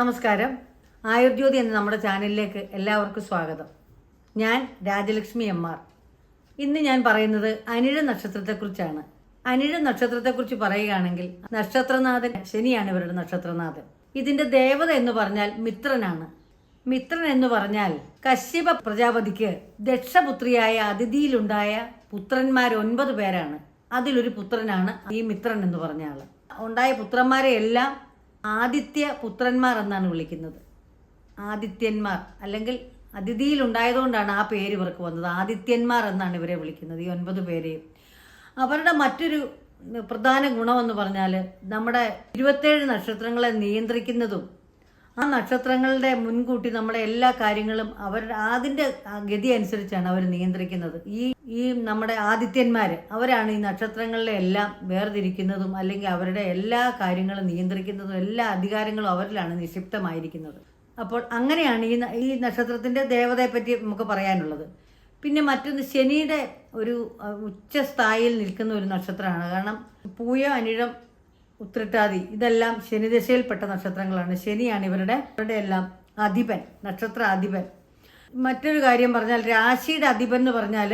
നമസ്കാരം. ആയുർജ്യോതി എന്ന നമ്മുടെ ചാനലിലേക്ക് എല്ലാവർക്കും സ്വാഗതം. ഞാൻ രാജലക്ഷ്മി എം.ആർ. ഇന്ന് ഞാൻ പറയുന്നത് അനിഴ നക്ഷത്രത്തെക്കുറിച്ചാണ്. അനിഴ നക്ഷത്രത്തെക്കുറിച്ച് പറയുകയാണെങ്കിൽ നക്ഷത്രനാഥൻ ശനിയാണ് ഇവരുടെ നക്ഷത്രനാഥൻ. ഇതിന്റെ ദേവത എന്ന് പറഞ്ഞാൽ മിത്രനാണ്. മിത്രൻ എന്ന് പറഞ്ഞാൽ കശ്യപ പ്രജാപതിക്ക് ദക്ഷപുത്രിയായ അതിഥിയിലുണ്ടായ പുത്രന്മാർ 9 പേരാണ്. അതിലൊരു പുത്രനാണ് ഈ മിത്രൻ എന്ന് പറഞ്ഞ ആള്. ഉണ്ടായ പുത്രന്മാരെ എല്ലാം ആദിത്യ പുത്രന്മാർ എന്നാണ് വിളിക്കുന്നത്. ആദിത്യന്മാർ അല്ലെങ്കിൽ അതിഥിയിലുണ്ടായതുകൊണ്ടാണ് ആ പേര് ഇവർക്ക് വന്നത്. ആദിത്യന്മാർ എന്നാണ് ഇവരെ വിളിക്കുന്നത്, ഈ 9 പേരെയും. അവരുടെ മറ്റൊരു പ്രധാന ഗുണമെന്ന് പറഞ്ഞാൽ നമ്മുടെ 27 നക്ഷത്രങ്ങളെ നിയന്ത്രിക്കുന്നതും ആ നക്ഷത്രങ്ങളുടെ മുൻകൂട്ടി നമ്മുടെ എല്ലാ കാര്യങ്ങളും അവരുടെ അതിൻ്റെ ഗതി അനുസരിച്ചാണ് അവർ നിയന്ത്രിക്കുന്നത്. ഈ നമ്മുടെ ആദിത്യന്മാർ അവരാണ് ഈ നക്ഷത്രങ്ങളിലെ എല്ലാം വേർതിരിക്കുന്നതും അല്ലെങ്കിൽ അവരുടെ എല്ലാ കാര്യങ്ങളും നിയന്ത്രിക്കുന്നതും എല്ലാ അധികാരങ്ങളും അവരിലാണ് നിക്ഷിപ്തമായിരിക്കുന്നത്. അപ്പോൾ അങ്ങനെയാണ് ഈ നക്ഷത്രത്തിൻ്റെ ദേവതയെപ്പറ്റി നമുക്ക് പറയാനുള്ളത്. പിന്നെ മറ്റൊന്ന് ശനിയുടെ ഒരു ഉച്ചസ്ഥായിയിൽ നിൽക്കുന്ന ഒരു നക്ഷത്രമാണ്. കാരണം പൂയ, അനിഴം, ഉത്രട്ടാതി ഇതെല്ലാം ശനിദശയിൽപ്പെട്ട നക്ഷത്രങ്ങളാണ്. ശനിയാണ് ഇവരുടെ എല്ലാം അധിപൻ, നക്ഷത്ര അധിപൻ. മറ്റൊരു കാര്യം പറഞ്ഞാൽ രാശിയുടെ അധിപൻ എന്ന് പറഞ്ഞാൽ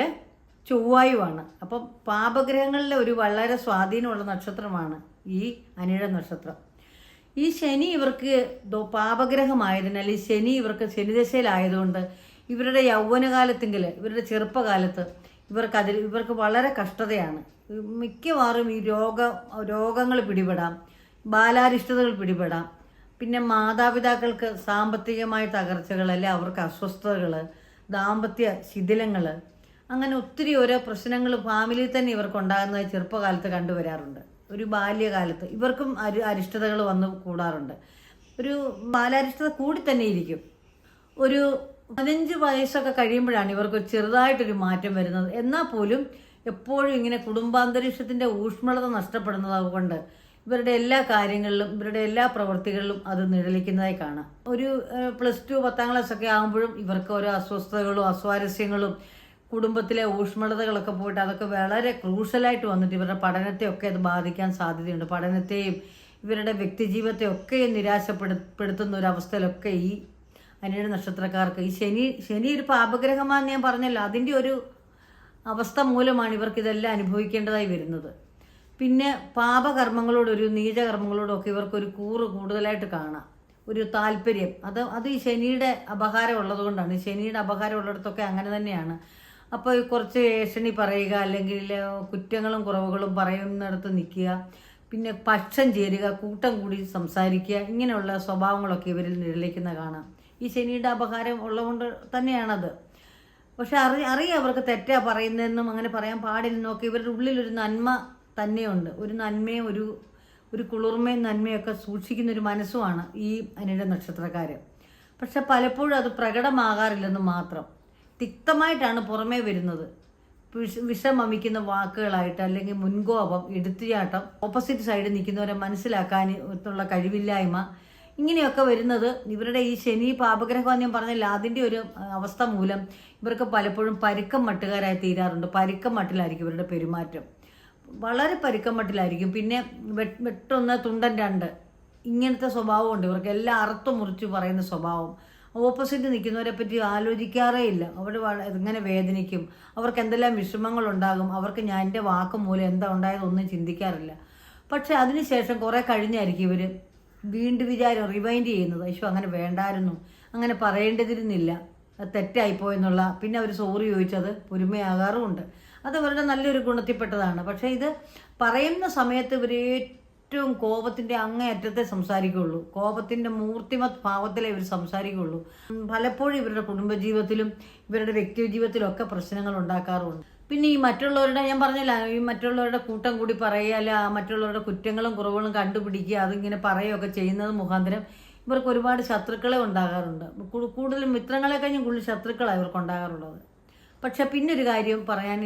ചൊവ്വായുവാണ്. അപ്പം പാപഗ്രഹങ്ങളിലെ ഒരു വളരെ സ്വാധീനമുള്ള നക്ഷത്രമാണ് ഈ അനിഴ നക്ഷത്രം. ഈ ശനി ഇവർക്ക് പാപഗ്രഹമായതിനാൽ ഈ ശനി ഇവർക്ക് ശനിദശയിലായതുകൊണ്ട് ഇവരുടെ യൗവനകാലത്തെങ്കിൽ ഇവരുടെ ചെറുപ്പകാലത്ത് ഇവർക്ക് വളരെ കഷ്ടതയാണ്. മിക്കവാറും ഈ രോഗങ്ങൾ പിടിപെടാം, ബാലാരിഷ്ടതകൾ പിടിപെടാം. പിന്നെ മാതാപിതാക്കൾക്ക് സാമ്പത്തികമായ തകർച്ചകൾ, അല്ലെ അവർക്ക് അസ്വസ്ഥതകൾ, ദാമ്പത്യ ശിഥിലങ്ങൾ, അങ്ങനെ ഒത്തിരി ഓരോ പ്രശ്നങ്ങൾ ഫാമിലിയിൽ തന്നെ ഇവർക്കുണ്ടാകുന്നതായി ചെറുപ്പകാലത്ത് കണ്ടുവരാറുണ്ട്. ഒരു ബാല്യകാലത്ത് ഇവർക്കും അരിഷ്ടതകൾ വന്ന് കൂടാറുണ്ട്. ഒരു ബാലാരിഷ്ടത കൂടി തന്നെ ഇരിക്കും. ഒരു 15 വയസ്സൊക്കെ കഴിയുമ്പോഴാണ് ഇവർക്ക് ചെറുതായിട്ടൊരു മാറ്റം വരുന്നത്. എന്നാൽ പോലും എപ്പോഴും ഇങ്ങനെ കുടുംബാന്തരീക്ഷത്തിൻ്റെ ഊഷ്മളത നഷ്ടപ്പെടുന്നത് കൊണ്ട് ഇവരുടെ എല്ലാ കാര്യങ്ങളിലും ഇവരുടെ എല്ലാ പ്രവൃത്തികളിലും അത് നിഴലിക്കുന്നതായി കാണാം. ഒരു +2 10ാം ക്ലാസ്സൊക്കെ ആകുമ്പോഴും ഇവർക്ക് ഓരോ അസ്വസ്ഥതകളും അസ്വാരസ്യങ്ങളും കുടുംബത്തിലെ ഊഷ്മളതകളൊക്കെ പോയിട്ട് അതൊക്കെ വളരെ ക്രൂഷ്യലായിട്ട് വന്നിട്ട് ഇവരുടെ പഠനത്തെയൊക്കെ അത് ബാധിക്കാൻ സാധ്യതയുണ്ട്. പഠനത്തെയും ഇവരുടെ വ്യക്തിജീവിതത്തെ ഒക്കെ നിരാശപ്പെടുത്തുന്ന ഒരു അവസ്ഥയിലൊക്കെ ഈ അനിഴ നക്ഷത്രക്കാർക്ക് ഈ ശനി ഒരു പാപഗ്രഹമാണെന്ന് ഞാൻ പറഞ്ഞല്ലോ, അതിൻ്റെ ഒരു അവസ്ഥ മൂലമാണ് ഇവർക്ക് ഇതെല്ലാം അനുഭവിക്കേണ്ടതായി വരുന്നത്. പിന്നെ പാപകർമ്മങ്ങളോടൊരു നീചകർമ്മങ്ങളോടൊക്കെ ഇവർക്കൊരു കൂടുതലായിട്ട് കാണാം, ഒരു താല്പര്യം. അത് ഈ ശനിയുടെ അപഹാരം ഉള്ളതുകൊണ്ടാണ്. ശനിയുടെ അപഹാരം ഉള്ളിടത്തൊക്കെ അങ്ങനെ തന്നെയാണ്. അപ്പോൾ കുറച്ച് ഏഷണി പറയുക, അല്ലെങ്കിൽ കുറ്റങ്ങളും കുറവുകളും പറയുന്നിടത്ത് നിൽക്കുക, പിന്നെ പക്ഷം ചേരുക, കൂട്ടം കൂടി സംസാരിക്കുക, ഇങ്ങനെയുള്ള സ്വഭാവങ്ങളൊക്കെ ഇവരിൽ നിഴലിക്കുന്ന കാണാം. ഈ ശനിയുടെ അപഹാരം ഉള്ളതുകൊണ്ട് തന്നെയാണത്. പക്ഷെ അറിയാം അവർക്ക് തെറ്റാ പറയുന്നതെന്നും അങ്ങനെ പറയാൻ പാടില്ലെന്നും ഒക്കെ ഇവരുടെ ഉള്ളിലൊരു നന്മ തന്നെയുണ്ട്. ഒരു നന്മയും ഒരു കുളിർമയും നന്മയൊക്കെ സൂക്ഷിക്കുന്ന ഒരു മനസ്സുമാണ് ഈ അനിഴ നക്ഷത്രക്കാർ. പക്ഷെ പലപ്പോഴും അത് പ്രകടമാകാറില്ലെന്ന് മാത്രം. തിക്തമായിട്ടാണ് പുറമേ വരുന്നത്. വിഷമമിക്കുന്ന വാക്കുകളായിട്ട്, അല്ലെങ്കിൽ മുൻകോപം, എടുത്തുചാട്ടം, ഓപ്പോസിറ്റ് സൈഡിൽ നിൽക്കുന്നവരെ മനസ്സിലാക്കാൻ ഉള്ള കഴിവില്ലായ്മ, ഇങ്ങനെയൊക്കെ വരുന്നത് ഇവരുടെ ഈ ശനി പാപഗ്രഹം ഞാൻ പറഞ്ഞില്ല, അതിൻ്റെ ഒരു അവസ്ഥ മൂലം ഇവർക്ക് പലപ്പോഴും പരുക്കം മട്ടുകാരായി തീരാറുണ്ട്. പരുക്കം മട്ടിലായിരിക്കും ഇവരുടെ പെരുമാറ്റം, വളരെ പരുക്കം മട്ടിലായിരിക്കും. പിന്നെ വെട്ടൊന്ന് തുണ്ടൻ 2 ഇങ്ങനത്തെ സ്വഭാവമുണ്ട് ഇവർക്ക്. എല്ലാം അറുത്തു മുറിച്ച് പറയുന്ന സ്വഭാവം. ഓപ്പോസിറ്റ് നിൽക്കുന്നവരെ പറ്റി ആലോചിക്കാറേ ഇല്ല. അവർ എങ്ങനെ വേദനിക്കും, അവർക്ക് എന്തെല്ലാം വിഷമങ്ങളുണ്ടാകും, അവർക്ക് ഞാൻ എൻ്റെ വാക്ക് മൂലം എന്താ ഉണ്ടായതൊന്നും ചിന്തിക്കാറില്ല. പക്ഷെ അതിനുശേഷം കുറേ കഴിഞ്ഞായിരിക്കും ഇവർ വീണ്ടും റിവൈൻഡ് ചെയ്യുന്നത്. അങ്ങനെ വേണ്ടായിരുന്നു, അങ്ങനെ പറയേണ്ടതിരുന്നില്ല, തെറ്റായിപ്പോയെന്നുള്ള. പിന്നെ അവർ സോറി ചോദിച്ചത് പൊരുമയാകാറുമുണ്ട്. അത് അവരുടെ നല്ലൊരു ഗുണത്തിൽപ്പെട്ടതാണ്. പക്ഷേ ഇത് പറയുന്ന സമയത്ത് ഇവർ ഏറ്റവും കോപത്തിൻ്റെ അങ്ങേയറ്റത്തെ സംസാരിക്കുകയുള്ളൂ. കോപത്തിൻ്റെ മൂർത്തിമത് ഭാവത്തിലേ ഇവർ സംസാരിക്കുകയുള്ളൂ. പലപ്പോഴും ഇവരുടെ കുടുംബജീവിതത്തിലും ഇവരുടെ വ്യക്തിജീവിതത്തിലും ഒക്കെ പ്രശ്നങ്ങൾ ഉണ്ടാക്കാറുമുണ്ട്. പിന്നെ ഈ മറ്റുള്ളവരുടെ, ഞാൻ പറഞ്ഞില്ല, ഈ മറ്റുള്ളവരുടെ കൂട്ടം കൂടി പറയുക, അല്ല മറ്റുള്ളവരുടെ കുറ്റങ്ങളും കുറവുകളും കണ്ടുപിടിക്കുക, അതിങ്ങനെ പറയുകയൊക്കെ ചെയ്യുന്നത് മുഖാന്തരം ഇവർക്ക് ഒരുപാട് ശത്രുക്കളെ ഉണ്ടാകാറുണ്ട്. കൂടുതലും മിത്രങ്ങളെ കഴിഞ്ഞും കൂടുതൽ ശത്രുക്കളാണ് ഇവർക്ക് ഉണ്ടാകാറുള്ളത്. പക്ഷെ പിന്നെ ഒരു കാര്യം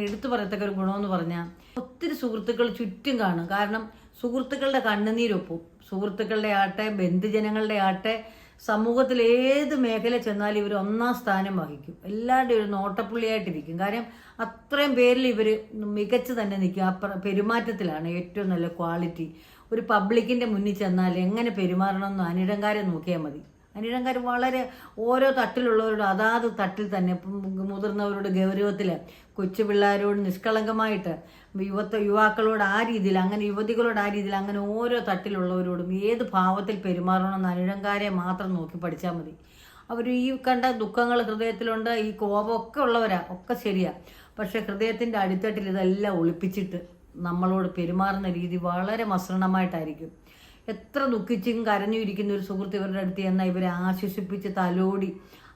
എടുത്തു പറയത്തക്ക ഒരു ഗുണമെന്ന് പറഞ്ഞാൽ ഒത്തിരി സുഹൃത്തുക്കൾ ചുറ്റും കാണും. കാരണം സുഹൃത്തുക്കളുടെ കണ്ണുനീരൊപ്പും, സുഹൃത്തുക്കളുടെ ആട്ടെ, ബന്ധുജനങ്ങളുടെ ആട്ടെ, സമൂഹത്തിൽ ഏത് മേഖല ചെന്നാലും ഇവർ 1ാം സ്ഥാനം വഹിക്കും. എല്ലാവരുടെയും ഒരു നോട്ടപ്പുള്ളിയായിട്ടിരിക്കും. കാര്യം അത്രയും പേരിൽ ഇവർ മികച്ച് തന്നെ നിൽക്കും. ആ പെരുമാറ്റത്തിലാണ് ഏറ്റവും നല്ല ക്വാളിറ്റി. ഒരു പബ്ലിക്കിൻ്റെ മുന്നിൽ ചെന്നാൽ എങ്ങനെ പെരുമാറണമെന്ന് അനിഴങ്കാരെ നോക്കിയാൽ മതി. അനിഴംകാർ വളരെ ഓരോ തട്ടിലുള്ളവരോട് അതാത് തട്ടിൽ തന്നെ മുതിർന്നവരോട് ഗൗരവത്തിൽ, കൊച്ചു പിള്ളേരോട് നിഷ്കളങ്കമായിട്ട്, യുവാക്കളോട് ആ രീതിയിൽ, അങ്ങനെ യുവതികളോട് ആ രീതിയിൽ, അങ്ങനെ ഓരോ തട്ടിലുള്ളവരോടും ഏത് ഭാവത്തിൽ പെരുമാറണമെന്ന് അനിഴംകാരെ മാത്രം നോക്കി പഠിച്ചാൽ മതി. അവർ ഈ കണ്ട ദുഃഖങ്ങൾ ഹൃദയത്തിലുണ്ട്, ഈ കോപമൊക്കെ ഉള്ളവരാ, ഒക്കെ ശരിയാ. പക്ഷെ ഹൃദയത്തിൻ്റെ അടിത്തട്ടിൽ ഇതെല്ലാം ഒളിപ്പിച്ചിട്ട് നമ്മളോട് പെരുമാറുന്ന രീതി വളരെ മസൃണമായിട്ടായിരിക്കും. എത്ര ദുഃഖിച്ചും കരഞ്ഞും ഇരിക്കുന്ന ഒരു സുഹൃത്ത് ഇവരുടെ അടുത്ത് ചെന്നാൽ ഇവരെ ആശ്വസിപ്പിച്ച് തലോടി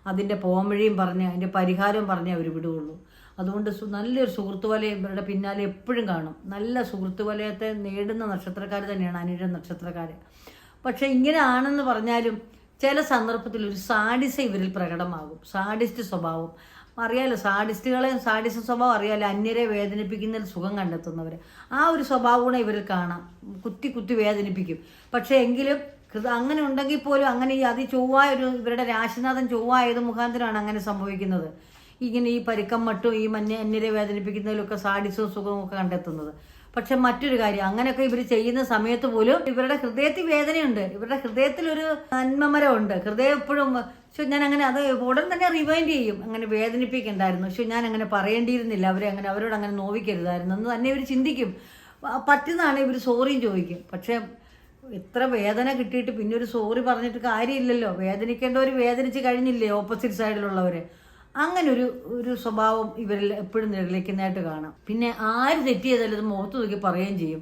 അതിൻ്റെ പോംവഴിയും പറഞ്ഞ് അതിൻ്റെ പരിഹാരവും പറഞ്ഞേ അവർ വിടുകയുള്ളൂ. അതുകൊണ്ട് നല്ലൊരു സുഹൃത്ത് വലയം ഇവരുടെ പിന്നാലെ എപ്പോഴും കാണും. നല്ല സുഹൃത്ത് വലയത്തെ നേടുന്ന നക്ഷത്രക്കാർ തന്നെയാണ് അനിഴ നക്ഷത്രക്കാർ. പക്ഷെ ഇങ്ങനെ ആണെന്ന് പറഞ്ഞാലും ചില സന്ദർഭത്തിൽ ഒരു സാഡിസം ഇവരിൽ പ്രകടമാകും. സാഡിസ്റ്റ് സ്വഭാവം അറിയാലോ, സാഡിസ്റ്റ് സ്വഭാവം അറിയാലോ, അന്യരെ വേദനിപ്പിക്കുന്നതിൽ സുഖം കണ്ടെത്തുന്നവർ. ആ ഒരു സ്വഭാവം കൂടെ ഇവരിൽ കാണാം. കുത്തി കുത്തി വേദനിപ്പിക്കും. പക്ഷേ എങ്കിലും അങ്ങനെ ഉണ്ടെങ്കിൽ പോലും അങ്ങനെ ഈ ചൊവ്വായ ഇവരുടെ രാശിനാഥൻ ചൊവ്വായത് മുഖാന്തരമാണ് അങ്ങനെ സംഭവിക്കുന്നത്. ഇങ്ങനെ ഈ പരുക്കം മട്ടും ഈ അന്യരെ വേദനിപ്പിക്കുന്നതിലൊക്കെ സാഡിസവും സുഖവും ഒക്കെ കണ്ടെത്തുന്നത്. പക്ഷെ മറ്റൊരു കാര്യം, അങ്ങനെയൊക്കെ ഇവർ ചെയ്യുന്ന സമയത്ത് പോലും ഇവരുടെ ഹൃദയത്തിൽ വേദനയുണ്ട്, ഇവരുടെ ഹൃദയത്തിലൊരു നന്മമരമുണ്ട്. ഹൃദയം എപ്പോഴും ഞാൻ അങ്ങനെ അത് ഉടൻ തന്നെ റിവൈൻഡ് ചെയ്യും, അങ്ങനെ വേദനിപ്പിക്കണ്ടായിരുന്നു, ഞാൻ അങ്ങനെ പറയേണ്ടിയിരുന്നില്ല, അവരോട് അങ്ങനെ നോവിക്കരുതായിരുന്നു എന്ന് തന്നെ ഇവർ ചിന്തിക്കും. പറ്റുന്നതാണ് ഇവർ സോറിയും ചോദിക്കും. പക്ഷെ എത്ര വേദന കിട്ടിയിട്ട് പിന്നെ ഒരു സോറി പറഞ്ഞിട്ട് കാര്യമില്ലല്ലോ. വേദനിക്കേണ്ടവർ വേദനിച്ച് കഴിഞ്ഞില്ലേ ഓപ്പോസിറ്റ് സൈഡിലുള്ളവർ. അങ്ങനെ ഒരു സ്വഭാവം ഇവരിൽ എപ്പോഴും നിഴലിക്കുന്നതായിട്ട് കാണാം. പിന്നെ ആര് തെറ്റ് ചെയ്താലും ഇത് മുഖത്ത് നോക്കി പറയുകയും ചെയ്യും.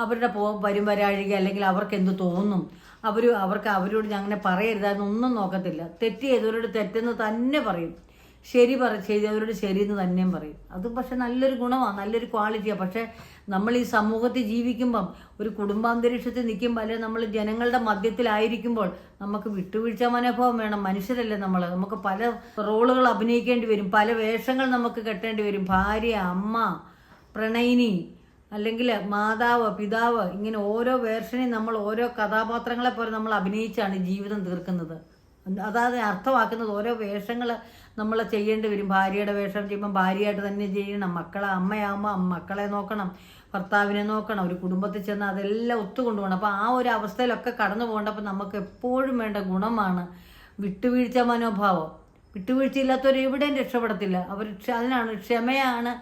അവരുടെ വരുംവരാഴിക അല്ലെങ്കിൽ അവർക്ക് എന്ത് തോന്നും, അവരോട് ഞാൻ അങ്ങനെ പറയരുതാന്ന് ഒന്നും നോക്കത്തില്ല. തെറ്റ് ചെയ്തവരോട് തെറ്റെന്ന് തന്നെ പറയും, ചെയ്തവരോട് ശരിയെന്ന് തന്നെയും പറയും. അതും പക്ഷെ നല്ലൊരു ഗുണമാണ്, നല്ലൊരു ക്വാളിറ്റിയാണ്. പക്ഷെ നമ്മൾ ഈ സമൂഹത്തിൽ ജീവിക്കുമ്പം, ഒരു കുടുംബാന്തരീക്ഷത്തിൽ നിൽക്കുമ്പോൾ, അല്ലെങ്കിൽ നമ്മൾ ജനങ്ങളുടെ മധ്യത്തിലായിരിക്കുമ്പോൾ നമുക്ക് വിട്ടുവീഴ്ച മനോഭാവം വേണം. മനുഷ്യരല്ലേ നമുക്ക് പല റോളുകൾ അഭിനയിക്കേണ്ടി വരും, പല വേഷങ്ങൾ നമുക്ക് കെട്ടേണ്ടി വരും. ഭാര്യ, അമ്മ, പ്രണയിനി, അല്ലെങ്കിൽ മാതാവ്, പിതാവ്, ഇങ്ങനെ ഓരോ വേർഷനെയും നമ്മൾ ഓരോ കഥാപാത്രങ്ങളെ പോലെ നമ്മൾ അഭിനയിച്ചാണ് ജീവിതം തീർക്കുന്നത്. അതായത് അർത്ഥമാക്കുന്നത് ഓരോ വേഷങ്ങൾ നമ്മൾ ചെയ്യേണ്ടി വരും. ഭാര്യയുടെ വേഷം ചെയ്യുമ്പോൾ ഭാര്യയായിട്ട് തന്നെ ചെയ്യണം, അമ്മയാകുമ്പോൾ മക്കളെ നോക്കണം, ഭർത്താവിനെ നോക്കണം, ഒരു കുടുംബത്തിൽ ചെന്ന് അതെല്ലാം ഒത്തുകൊണ്ടുപോകണം. അപ്പോൾ ആ ഒരു അവസ്ഥയിലൊക്കെ കടന്നു പോകേണ്ടപ്പോൾ നമുക്ക് എപ്പോഴും വേണ്ട ഗുണമാണ് വിട്ടുവീഴ്ച മനോഭാവം. വിട്ടുവീഴ്ചയില്ലാത്തവർ എവിടെയും രക്ഷപ്പെടത്തില്ല. അതിനാണ് ക്ഷമയാണ്.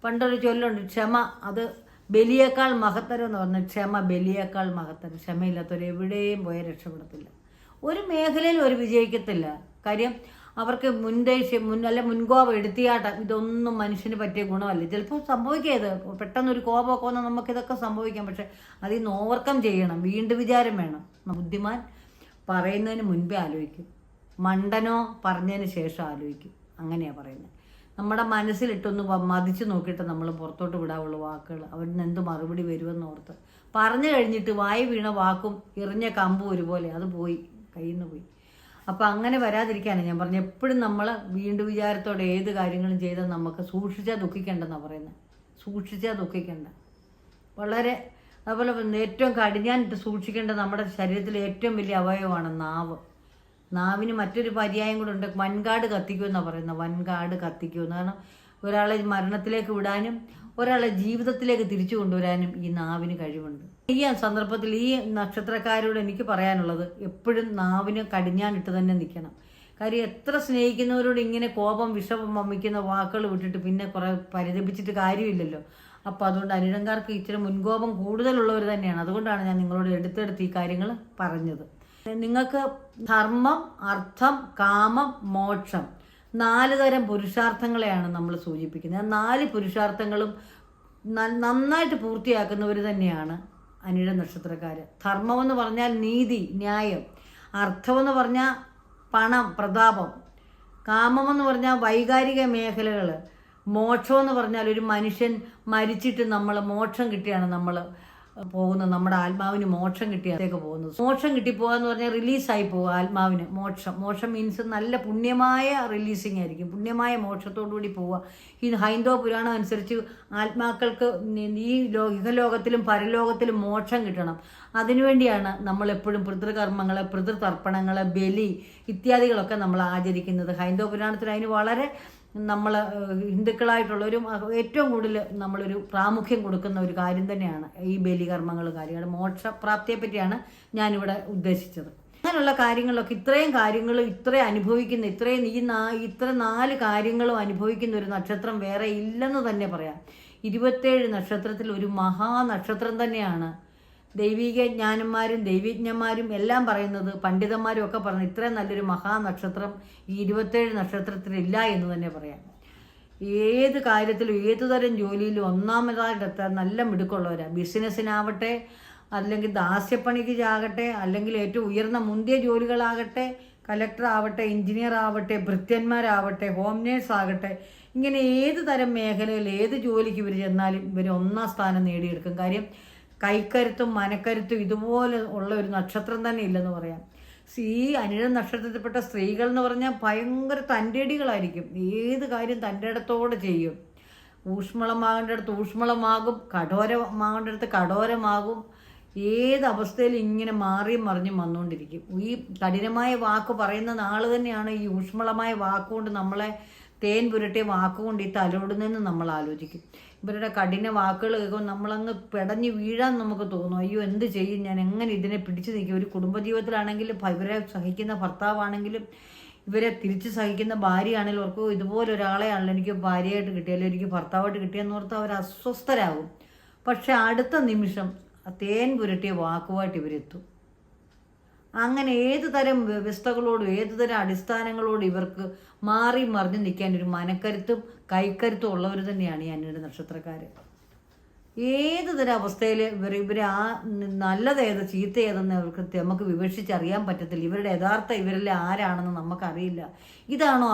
പണ്ടൊരു ചൊല്ലുണ്ട്, ക്ഷമ അത് ബലിയേക്കാൾ മഹത്തരം എന്ന് പറഞ്ഞാൽ ക്ഷമ ബലിയേക്കാൾ മഹത്തരം. ക്ഷമയില്ലാത്തവർ എവിടെയും പോയാൽ രക്ഷപ്പെടത്തില്ല, ഒരു മേഖലയിൽ ഒരു വിജയിക്കത്തില്ല. കാര്യം അവർക്ക് മുൻകോപം, എടുത്തിയാട്ടം, ഇതൊന്നും മനുഷ്യന് പറ്റിയ ഗുണമല്ല. ചിലപ്പോൾ സംഭവിക്കരുത്, പെട്ടെന്നൊരു കോപമൊക്കെ വന്നാൽ നമുക്കിതൊക്കെ സംഭവിക്കാം. പക്ഷെ അതിൽ നിന്ന് ഓവർകം ചെയ്യണം, വീണ്ടും വിചാരം വേണം. ബുദ്ധിമാൻ പറയുന്നതിന് മുൻപേ ആലോചിക്കും, മണ്ടനോ പറഞ്ഞതിന് ശേഷം ആലോചിക്കും. അങ്ങനെയാണ് പറയുന്നത്. നമ്മുടെ മനസ്സിലിട്ടൊന്ന് മതിച്ച് നോക്കിയിട്ട് നമ്മൾ പുറത്തോട്ട് വിടാവുള്ള വാക്കുകൾ, അവരിൽ എന്ത് മറുപടി വരുമെന്ന് ഓർത്ത് പറഞ്ഞു കഴിഞ്ഞിട്ട് വായി വീണ വാക്കും എറിഞ്ഞ കമ്പും ഒരുപോലെ അത് പോയി, കയ്യിൽ നിന്ന് പോയി. അപ്പം അങ്ങനെ വരാതിരിക്കാനാണ് ഞാൻ പറഞ്ഞത്. എപ്പോഴും നമ്മൾ വീണ്ടും വിചാരത്തോടെ ഏത് കാര്യങ്ങളും ചെയ്താൽ നമുക്ക് സൂക്ഷിച്ചാൽ ദുഃഖിക്കേണ്ടെന്നാണ് പറയുന്നത്. സൂക്ഷിച്ചാൽ ദുഃഖിക്കേണ്ട. വളരെ അതുപോലെ ഏറ്റവും കടിഞ്ഞാനിട്ട് സൂക്ഷിക്കേണ്ട നമ്മുടെ ശരീരത്തിലെ ഏറ്റവും വലിയ അവയവമാണ് നാവ്. നാവിന് മറ്റൊരു പര്യായം കൂടെ ഉണ്ട്, വൻകാട് കത്തിക്കുമെന്നാണ് പറയുന്നത്. വൻകാട് കത്തിക്കുമെന്ന്. കാരണം ഒരാളെ മരണത്തിലേക്ക് വിടാനും ഒരാളെ ജീവിതത്തിലേക്ക് തിരിച്ചു കൊണ്ടുവരാനും ഈ നാവിന് കഴിവുണ്ട്. ഈ സന്ദർഭത്തിൽ ഈ നക്ഷത്രക്കാരോട് എനിക്ക് പറയാനുള്ളത്, എപ്പോഴും നാവിന് കടിഞ്ഞാനിട്ട് തന്നെ നിൽക്കണം. കാര്യം എത്ര സ്നേഹിക്കുന്നവരോട് ഇങ്ങനെ കോപം, വിഷം വമിക്കുന്ന വാക്കുകൾ വിട്ടിട്ട് പിന്നെ കുറെ പരിതപിച്ചിട്ട് കാര്യമില്ലല്ലോ. അപ്പോൾ അതുകൊണ്ട് അനിഴംകാർക്ക് ഇച്ചിരി മുൻകോപം കൂടുതലുള്ളവർ തന്നെയാണ്. അതുകൊണ്ടാണ് ഞാൻ നിങ്ങളോട് എടുത്തെടുത്ത് ഈ കാര്യങ്ങൾ പറഞ്ഞത്. നിങ്ങൾക്ക് ധർമ്മം, അർത്ഥം, കാമം, മോക്ഷം 4 തരം പുരുഷാർത്ഥങ്ങളെയാണ് നമ്മൾ സൂചിപ്പിക്കുന്നത്. 4 പുരുഷാർത്ഥങ്ങളും നന്നായിട്ട് പൂർത്തിയാക്കുന്നവർ തന്നെയാണ് അനിഴ നക്ഷത്രക്കാർ. ധർമ്മമെന്ന് പറഞ്ഞാൽ നീതി, ന്യായം. അർത്ഥമെന്ന് പറഞ്ഞാൽ പണം, പ്രതാപം. കാമമെന്ന് പറഞ്ഞാൽ വൈകാരിക മേഖലകൾ. മോക്ഷമെന്ന് പറഞ്ഞാൽ ഒരു മനുഷ്യൻ മരിച്ചിട്ട് മോക്ഷം കിട്ടിയാണ് നമ്മൾ പോകുന്നത്. നമ്മുടെ ആത്മാവിന് മോക്ഷം കിട്ടിയത്തേക്ക് പോകുന്നത്. മോക്ഷം കിട്ടിപ്പോകാന്ന് പറഞ്ഞാൽ റിലീസായി പോവുക ആത്മാവിന്. മോക്ഷം മീൻസ് നല്ല പുണ്യമായ റിലീസിങ് ആയിരിക്കും, പുണ്യമായ മോക്ഷത്തോടുകൂടി പോവുക. ഈ ഹൈന്ദവ പുരാണം അനുസരിച്ച് ആത്മാക്കൾക്ക് ഈ ഇഹലോകത്തിലും പരലോകത്തിലും മോക്ഷം കിട്ടണം. അതിനുവേണ്ടിയാണ് നമ്മളെപ്പോഴും പിതൃകർമ്മങ്ങൾ, പിതൃതർപ്പണങ്ങൾ, ബലി ഇത്യാദികളൊക്കെ നമ്മൾ ആചരിക്കുന്നത്. ഹൈന്ദവ പുരാണത്തിൽ അതിന് വളരെ നമ്മൾ ഹിന്ദുക്കളായിട്ടുള്ളൊരു ഏറ്റവും കൂടുതൽ നമ്മളൊരു പ്രാമുഖ്യം കൊടുക്കുന്ന ഒരു കാര്യം തന്നെയാണ് ഈ ബലികർമ്മങ്ങൾ. കാര്യങ്ങൾ മോക്ഷപ്രാപ്തിയെ പറ്റിയാണ് ഞാനിവിടെ ഉദ്ദേശിച്ചത്. അങ്ങനെ അങ്ങനെയുള്ള കാര്യങ്ങളൊക്കെ ഇത്രയും കാര്യങ്ങൾ ഇത്രയും അനുഭവിക്കുന്ന ഇത്ര 4 കാര്യങ്ങളും അനുഭവിക്കുന്ന ഒരു നക്ഷത്രം വേറെ ഇല്ലെന്ന് തന്നെ പറയാം. 27 നക്ഷത്രത്തിൽ ഒരു മഹാനക്ഷത്രം തന്നെയാണ്. ദൈവിക ജ്ഞാനന്മാരും ദൈവജ്ഞന്മാരും എല്ലാം പറയുന്നത്, പണ്ഡിതന്മാരും ഒക്കെ പറയുന്നത് ഇത്രയും നല്ലൊരു മഹാനക്ഷത്രം ഈ 27 നക്ഷത്രത്തിലില്ല എന്ന് തന്നെ പറയാം. ഏത് കാര്യത്തിലും ഏതുതരം ജോലിയിലും ഒന്നാമതായിട്ടെത്താൻ നല്ല മിടുക്കുള്ളവരാണ്. ബിസിനസ്സിനാവട്ടെ, അല്ലെങ്കിൽ ദാസ്യപ്പണിക്ക് ആകട്ടെ, അല്ലെങ്കിൽ ഏറ്റവും ഉയർന്ന മുന്തിയ ജോലികളാകട്ടെ, കലക്ടർ ആവട്ടെ, എഞ്ചിനീയർ ആവട്ടെ, ഭൃത്യന്മാരാവട്ടെ, ഹോം നേഴ്സ് ആകട്ടെ, ഇങ്ങനെ ഏത് തരം മേഖലയിൽ ഏത് ജോലിക്ക് ഇവർ ചെന്നാലും ഇവർ 1ാം സ്ഥാനം നേടിയെടുക്കും. കാര്യം കൈക്കരുത്തും മനക്കരുത്തും ഇതുപോലെ ഉള്ള ഒരു നക്ഷത്രം തന്നെ ഇല്ലെന്ന് പറയാം. ഈ അനിഴ നക്ഷത്രത്തിൽപ്പെട്ട സ്ത്രീകൾ എന്ന് പറഞ്ഞാൽ ഭയങ്കര തൻ്റെടികളായിരിക്കും. ഏത് കാര്യം തൻ്റെ ഇടത്തോടെ ചെയ്യും. ഊഷ്മളമാകേണ്ടടുത്ത് ഊഷ്മളമാകും, കഠോരമാകേണ്ടടുത്ത് കഠോരമാകും. ഏത് അവസ്ഥയിലും ഇങ്ങനെ മാറിയും മറിഞ്ഞും വന്നുകൊണ്ടിരിക്കും. ഈ കഠിനമായ വാക്ക് പറയുന്ന നാൾ തന്നെയാണ് ഈ ഊഷ്മളമായ വാക്കുകൊണ്ട് നമ്മളെ തേൻ പുരട്ടിയ വാക്കുകൊണ്ട് ഈ തലോടുന്നതെന്ന് നമ്മൾ ആലോചിക്കും. ഇവരുടെ കഠിന വാക്കുകൾ കേൾക്കുമ്പോൾ നമ്മളങ്ങ് പിടഞ്ഞ് വീഴാൻ നമുക്ക് തോന്നും. അയ്യോ എന്ത് ചെയ്യും, ഞാൻ എങ്ങനെ ഇതിനെ പിടിച്ചു നിൽക്കും. ഒരു കുടുംബജീവിതത്തിലാണെങ്കിലും ഇവരെ സഹിക്കുന്ന ഭർത്താവാണെങ്കിലും ഇവരെ തിരിച്ച് സഹിക്കുന്ന ഭാര്യയാണെങ്കിലും ഓർക്കും ഇതുപോലെ ഒരാളെയാണല്ലോ എനിക്ക് ഭാര്യയായിട്ട് കിട്ടിയാലും എനിക്ക് ഭർത്താവായിട്ട് കിട്ടിയെന്ന് ഓർത്ത് അവർ അസ്വസ്ഥരാകും. പക്ഷെ അടുത്ത നിമിഷം തേൻ പുരട്ടിയ വാക്കുമായിട്ട് ഇവരെത്തും. അങ്ങനെ ഏതു തരം വ്യവസ്ഥകളോടും ഏതുതരം അടിസ്ഥാനങ്ങളോടും ഇവർക്ക് മാറി മറിഞ്ഞ് നിൽക്കാൻ ഒരു മനക്കരുത്തും കൈക്കരുത്തും ഉള്ളവർ തന്നെയാണ് ഈ അനിഴ നക്ഷത്രക്കാർ. ഏത് തരം അവസ്ഥയിൽ ഇവർ ആ നല്ലതേത് ചീത്ത ഏതെന്ന് അവർക്ക് നമുക്ക് വിവക്ഷിച്ചറിയാൻ പറ്റത്തില്ല. ഇവരുടെ ഇവരിലെ ആരാണെന്ന് നമുക്കറിയില്ല. ഇതാണോ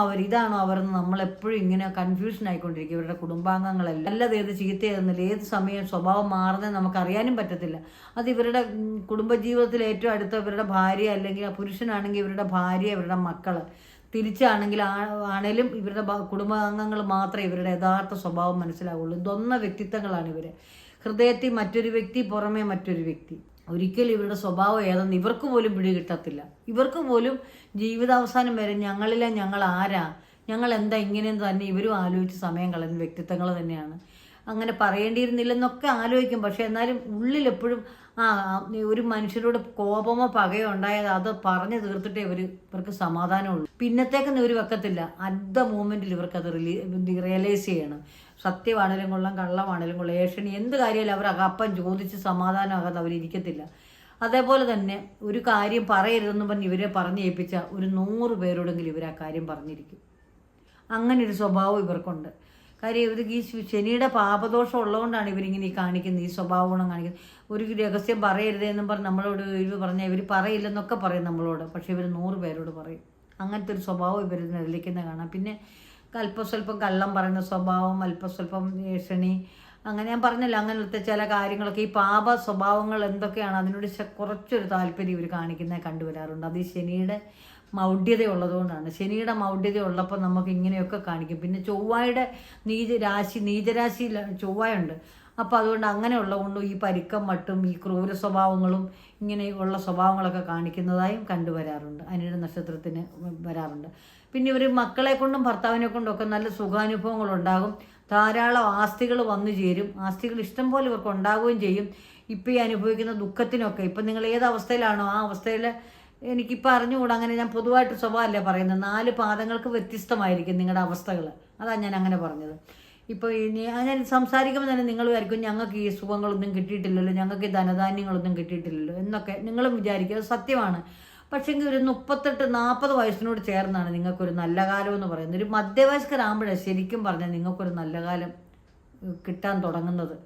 അവരെന്ന് നമ്മളെപ്പോഴും ഇങ്ങനെ കൺഫ്യൂഷൻ ആയിക്കൊണ്ടിരിക്കും. ഇവരുടെ കുടുംബാംഗങ്ങളെല്ലാം നല്ലതേത് ചീത്ത ഏതെന്നില്ല, ഏത് സമയം സ്വഭാവം മാറുന്നത് നമുക്കറിയാനും പറ്റത്തില്ല. അത് ഇവരുടെ കുടുംബജീവിതത്തിൽ ഏറ്റവും അടുത്ത ഇവരുടെ ഭാര്യ, അല്ലെങ്കിൽ പുരുഷനാണെങ്കിൽ ഇവരുടെ ഭാര്യ, ഇവരുടെ മക്കൾ, ആണേലും ഇവരുടെ കുടുംബാംഗങ്ങൾ മാത്രമേ ഇവരുടെ യഥാർത്ഥ സ്വഭാവം മനസ്സിലാവുള്ളൂ. ഇതൊന്ന വ്യക്തിത്വങ്ങളാണ് ഇവർ. ഹൃദയത്തിൽ മറ്റൊരു വ്യക്തി, പുറമേ മറ്റൊരു വ്യക്തി. ഒരിക്കലും ഇവരുടെ സ്വഭാവം ഏതെന്ന് ഇവർക്ക് പോലും പിടികിട്ടത്തില്ല. ഇവർക്ക് പോലും ജീവിതാവസാനം വരെ ഞങ്ങൾ ആരാ, ഞങ്ങൾ എന്താ ഇങ്ങനെയെന്ന് തന്നെ ഇവരും ആലോചിച്ച് സമയം കളയുന്ന വ്യക്തിത്വങ്ങൾ തന്നെയാണ്. അങ്ങനെ പറയേണ്ടിയിരുന്നില്ലെന്നൊക്കെ ആലോചിക്കും. പക്ഷെ എന്നാലും ഉള്ളിലെപ്പോഴും ഒരു മനുഷ്യരോട് കോപമോ പകയോ ഉണ്ടായത് അത് പറഞ്ഞു തീർത്തിട്ടേ ഇവർക്ക് സമാധാനമുള്ളൂ. പിന്നത്തേക്ക് ഇവർ വെക്കത്തില്ല. അറ്റ് ദ മൂമെന്റിൽ ഇവർക്കത് റിയലൈസ് ചെയ്യണം. സത്യമാണേലും കൊള്ളാം, കള്ളമാണേലും കൊള്ളാം, ഏഷണി എന്ത് കാര്യമായാലും അവർ അപ്പം ചോദിച്ച് സമാധാനമാകാതെ അവരിയ്ക്കത്തില്ല. അതേപോലെ തന്നെ ഒരു കാര്യം പറയരുതെന്ന് പറഞ്ഞ് ഇവരെ പറഞ്ഞേൽപ്പിച്ച ഒരു 100 പേരോടെങ്കിലും ഇവർ ആ കാര്യം പറഞ്ഞിരിക്കും. അങ്ങനെ ഒരു സ്വഭാവം ഇവർക്കുണ്ട്. കാര്യം ഇവർക്ക് ഈ ശനിയുടെ പാപദോഷം ഉള്ളതുകൊണ്ടാണ് ഇവരിങ്ങനെ കാണിക്കുന്നത്, ഈ സ്വഭാവ ഗുണം കാണിക്കുന്നത്. ഒരു രഹസ്യം പറയരുതെന്നും പറഞ്ഞ് നമ്മളോട് ഇവർ പറഞ്ഞാൽ ഇവർ പറയില്ലെന്നൊക്കെ പറയും നമ്മളോട്. പക്ഷെ ഇവർ 100 പേരോട് പറയും. അങ്ങനത്തെ ഒരു സ്വഭാവം ഇവർ നിഴലിക്കുന്ന കാണാം. പിന്നെ അല്പസ്വല്പം കള്ളം പറയുന്ന സ്വഭാവം, അല്പസ്വല്പം ഏഷണി, അങ്ങനെ ഞാൻ പറഞ്ഞില്ല, അങ്ങനത്തെ ചില കാര്യങ്ങളൊക്കെ ഈ പാപ സ്വഭാവങ്ങൾ എന്തൊക്കെയാണ് അതിനോട് കുറച്ചൊരു താല്പര്യം ഇവർ കാണിക്കുന്നത് കണ്ടുവരാറുണ്ട്. അത് ഈ ശനിയുടെ മൗഢ്യത ഉള്ളതുകൊണ്ടാണ്. ശനിയുടെ മൗഢ്യത ഉള്ളപ്പോൾ നമുക്ക് ഇങ്ങനെയൊക്കെ കാണിക്കും. പിന്നെ ചൊവ്വയുടെ നീചരാശി ചൊവ്വയുണ്ട്. അപ്പോൾ അതുകൊണ്ട് അങ്ങനെയുള്ളതുകൊണ്ട് ഈ പരുക്കം മട്ടും ഈ ക്രൂര സ്വഭാവങ്ങളും ഇങ്ങനെയുള്ള സ്വഭാവങ്ങളൊക്കെ കാണിക്കുന്നതായും കണ്ടുവരാറുണ്ട്. അനിഴ നക്ഷത്രത്തിന് വരാറുണ്ട്. പിന്നെ ഇവർ മക്കളെ കൊണ്ടും ഭർത്താവിനെ കൊണ്ടും ഒക്കെ നല്ല സുഖാനുഭവങ്ങളുണ്ടാകും. ധാരാളം ആസ്തികൾ വന്നു ചേരും. ആസ്തികൾ ഇഷ്ടം പോലെ ഇവർക്ക് ഉണ്ടാവുകയും ചെയ്യും. ഇപ്പം ഈ അനുഭവിക്കുന്ന ദുഃഖത്തിനൊക്കെ ഇപ്പം നിങ്ങൾ ഏത് അവസ്ഥയിലാണോ ആ അവസ്ഥയിൽ എനിക്കിപ്പോൾ അറിഞ്ഞുകൂടാ. അങ്ങനെ ഞാൻ പൊതുവായിട്ട് സ്വഭാവമല്ല പറയുന്നത്. 4 പാദങ്ങൾക്ക് വ്യത്യസ്തമായിരിക്കും നിങ്ങളുടെ അവസ്ഥകൾ. അതാണ് ഞാൻ അങ്ങനെ പറഞ്ഞത്. ഇപ്പോൾ ഞാൻ സംസാരിക്കുമ്പോൾ തന്നെ നിങ്ങൾ വിചാരിക്കും ഞങ്ങൾക്ക് ഈ സുഖങ്ങളൊന്നും കിട്ടിയിട്ടില്ലല്ലോ, ഞങ്ങൾക്ക് ഈ ധനധാന്യങ്ങളൊന്നും കിട്ടിയിട്ടില്ലല്ലോ എന്നൊക്കെ നിങ്ങളും വിചാരിക്കും. അത് സത്യമാണ്. പക്ഷേങ്കിൽ ഒരു 38-40 വയസ്സിനോട് ചേർന്നാണ് നിങ്ങൾക്കൊരു നല്ല കാലം എന്ന് പറയുന്നത്. ഒരു മധ്യവയസ്കരാകുമ്പോഴാണ് ശരിക്കും പറഞ്ഞാൽ നിങ്ങൾക്കൊരു നല്ല കാലം കിട്ടാൻ തുടങ്ങുന്നത്.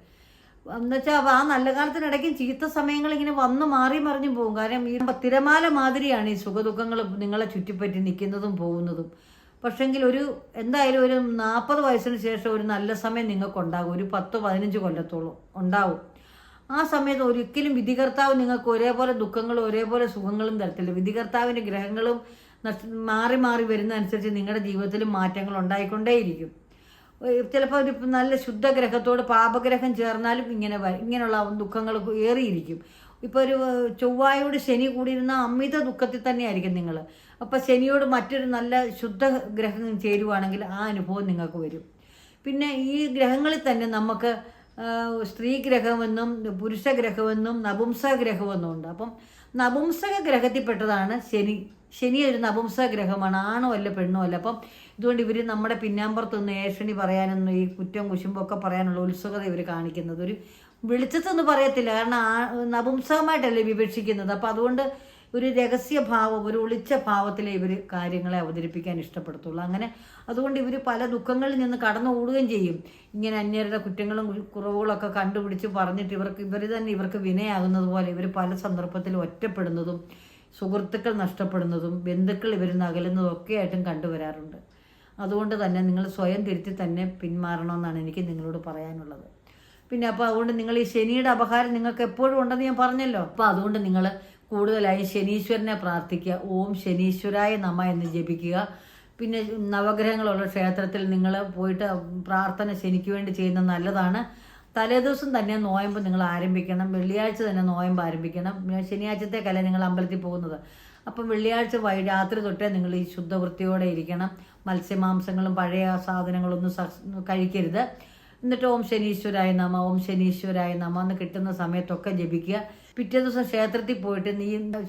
എന്നുവെച്ചാൽ ആ നല്ല കാലത്തിനിടയ്ക്കും ചീത്ത സമയങ്ങൾ ഇങ്ങനെ വന്ന് മാറി മറിഞ്ഞും പോകും. കാരണം ഈ തിരമാല മാതിരിയാണ് ഈ സുഖദുഃഖങ്ങൾ നിങ്ങളെ ചുറ്റിപ്പറ്റി നിൽക്കുന്നതും പോകുന്നതും. പക്ഷെങ്കിൽ എന്തായാലും ഒരു 40 വയസ്സിന് ശേഷം ഒരു നല്ല സമയം നിങ്ങൾക്കുണ്ടാകും. ഒരു 10-15 കൊല്ലത്തോളം ഉണ്ടാവും. ആ സമയത്ത് ഒരിക്കലും വിധികർത്താവ് നിങ്ങൾക്ക് ഒരേപോലെ ദുഃഖങ്ങളും ഒരേപോലെ സുഖങ്ങളും തരത്തില്ല. വിധികർത്താവിൻ്റെ ഗ്രഹങ്ങളും മാറി മാറി വരുന്ന അനുസരിച്ച് നിങ്ങളുടെ ജീവിതത്തിലും മാറ്റങ്ങൾ ഉണ്ടായിക്കൊണ്ടേയിരിക്കും. ചിലപ്പോൾ ഒരു നല്ല ശുദ്ധഗ്രഹത്തോട് പാപഗ്രഹം ചേർന്നാലും ഇങ്ങനെയുള്ള ദുഃഖങ്ങൾ ഏറിയിരിക്കും. ഇപ്പോൾ ഒരു ചൊവ്വായോട് ശനി കൂടിയിരുന്ന അമിത ദുഃഖത്തിൽ തന്നെയായിരിക്കും നിങ്ങൾ. അപ്പോൾ ശനിയോട് മറ്റൊരു നല്ല ശുദ്ധ ഗ്രഹം ചേരുവാണെങ്കിൽ ആ അനുഭവം നിങ്ങൾക്ക് വരും. പിന്നെ ഈ ഗ്രഹങ്ങളിൽ തന്നെ നമുക്ക് സ്ത്രീ ഗ്രഹമെന്നും പുരുഷ ഗ്രഹമെന്നും നപുംസ ഗ്രഹമെന്നും ഉണ്ട്. അപ്പം നപുംസക ഗ്രഹത്തിൽപ്പെട്ടതാണ് ശനി. ശനി ഒരു നപുംസക ഗ്രഹമാണ്, ആണോ അല്ല പെണ്ണോ അല്ല. അപ്പം ഇതുകൊണ്ട് ഇവർ നമ്മുടെ പിന്നാമ്പുറത്തൊന്ന് ഏഷണി പറയാനൊന്നും ഈ കുറ്റം കുശുമ്പൊക്കെ പറയാനുള്ള ഉത്സുകത ഇവർ കാണിക്കുന്നത്. ഒരു വെളിച്ചത്തൊന്നും പറയത്തില്ല, കാരണം നപുംസകമായിട്ടല്ലേ വിവക്ഷിക്കുന്നത്. അപ്പം അതുകൊണ്ട് ഒരു രഹസ്യഭാവം, ഒരു ഒളിച്ച ഭാവത്തിലെ ഇവർ കാര്യങ്ങളെ അവതരിപ്പിക്കാൻ ഇഷ്ടപ്പെടുത്തുള്ളൂ. അങ്ങനെ അതുകൊണ്ട് ഇവർ പല ദുഃഖങ്ങളിൽ നിന്ന് കടന്നു ഓടുകയും ചെയ്യും. ഇങ്ങനെ അന്യരുടെ കുറ്റങ്ങളും കുറവുകളൊക്കെ കണ്ടുപിടിച്ച് പറഞ്ഞിട്ട് ഇവർ തന്നെ ഇവർക്ക് വിനയാകുന്നത് പോലെ ഇവർ പല സന്ദർഭത്തിലും ഒറ്റപ്പെടുന്നതും സുഹൃത്തുക്കൾ നഷ്ടപ്പെടുന്നതും ബന്ധുക്കൾ ഇവരിൽ നിന്ന് അകലുന്നതും ഒക്കെ ആയിട്ടും കണ്ടുവരാറുണ്ട്. അതുകൊണ്ട് തന്നെ നിങ്ങൾ സ്വയം തിരുത്തി തന്നെ പിന്മാറണമെന്നാണ് എനിക്ക് നിങ്ങളോട് പറയാനുള്ളത്. പിന്നെ അപ്പോൾ അതുകൊണ്ട് നിങ്ങൾ ഈ ശനിയുടെ അപഹാരം നിങ്ങൾക്ക് എപ്പോഴും ഉണ്ടെന്ന് ഞാൻ പറഞ്ഞല്ലോ. അപ്പോൾ അതുകൊണ്ട് നിങ്ങൾ കൂടുതലായി ശനീശ്വരനെ പ്രാർത്ഥിക്കുക. ഓം ശനീശ്വരായ നമ എന്ന് ജപിക്കുക. പിന്നെ നവഗ്രഹങ്ങളുള്ള ക്ഷേത്രത്തിൽ നിങ്ങൾ പോയിട്ട് പ്രാർത്ഥന ശനിക്ക് വേണ്ടി ചെയ്യുന്നത് നല്ലതാണ്. തലേദിവസം തന്നെ നോയമ്പ് നിങ്ങൾ ആരംഭിക്കണം. വെള്ളിയാഴ്ച തന്നെ നോയമ്പ് ആരംഭിക്കണം. ശനിയാഴ്ചത്തേക്കല്ല നിങ്ങൾ അമ്പലത്തിൽ പോകുന്നത്. അപ്പം വെള്ളിയാഴ്ച രാത്രി തൊട്ടേ നിങ്ങൾ ഈ ശുദ്ധവൃത്തിയോടെ ഇരിക്കണം. മത്സ്യമാംസങ്ങളും പഴയ സാധനങ്ങളൊന്നും കഴിക്കരുത്. എന്നിട്ട് ഓം ശനീശ്വരായ നമ, ഓം ശനീശ്വരായ നമ എന്ന് കിട്ടുന്ന സമയത്തൊക്കെ ജപിക്കുക. പിറ്റേ ദിവസം ക്ഷേത്രത്തിൽ പോയിട്ട്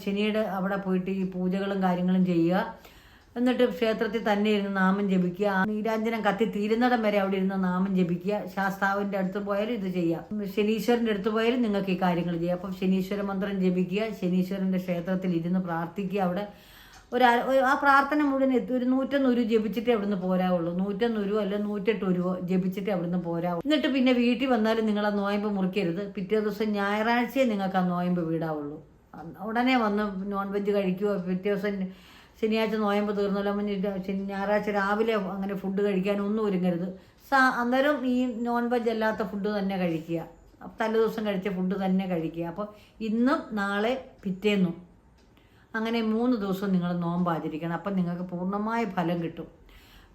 ശനിയുടെ അവിടെ പോയിട്ട് ഈ പൂജകളും കാര്യങ്ങളും ചെയ്യുക. എന്നിട്ട് ക്ഷേത്രത്തിൽ തന്നെ ഇരുന്ന് നാമം ജപിക്കുക. നീരാഞ്ജനം കത്തി തീരുന്നിടം വരെ അവിടെ ഇരുന്ന് നാമം ജപിക്കുക. ശാസ്താവിൻ്റെ അടുത്ത് പോയാലും ഇത് ചെയ്യാം, ശനീശ്വരൻ്റെ അടുത്ത് പോയാലും നിങ്ങൾക്ക് ഈ കാര്യങ്ങൾ ചെയ്യാം. അപ്പം ശനീശ്വര മന്ത്രം ജപിക്കുക, ശനീശ്വരൻ്റെ ക്ഷേത്രത്തിൽ ഇരുന്ന് പ്രാർത്ഥിക്കുക. അവിടെ ആ പ്രാർത്ഥന മുഴുവൻ ഒരു 101 ഉരു ജപിച്ചിട്ടേ അവിടുന്ന് പോരാവുള്ളൂ. 101 ഉരുവോ അല്ല 108 ഉരുവോ ജപിച്ചിട്ടേ അവിടുന്ന് പോരാവുള്ളൂ. എന്നിട്ട് പിന്നെ വീട്ടിൽ വന്നാലും നിങ്ങൾ ആ നോയമ്പ് മുറിക്കരുത്. പിറ്റേ ദിവസം ഞായറാഴ്ചയെ നിങ്ങൾക്ക് ആ നോയമ്പ് വീടാവുള്ളൂ. ഉടനെ വന്ന് നോൺ വെജ് കഴിക്കുമോ, പിറ്റേ ദിവസം ശനിയാഴ്ച നോയമ്പ് തീർന്നല്ലോ ഞായറാഴ്ച രാവിലെ അങ്ങനെ ഫുഡ് കഴിക്കാനൊന്നും ഒരുങ്ങരുത്. അന്നേരം ഈ നോൺ വെജ് അല്ലാത്ത ഫുഡ് തന്നെ കഴിക്കുക. തലേദിവസം കഴിച്ച ഫുഡ് തന്നെ കഴിക്കുക. അപ്പോൾ ഇന്നും നാളെ പിറ്റേന്നും അങ്ങനെ 3 ദിവസം നിങ്ങൾ നോമ്പ് ആചരിക്കണം. അപ്പം നിങ്ങൾക്ക് പൂർണ്ണമായ ഫലം കിട്ടും.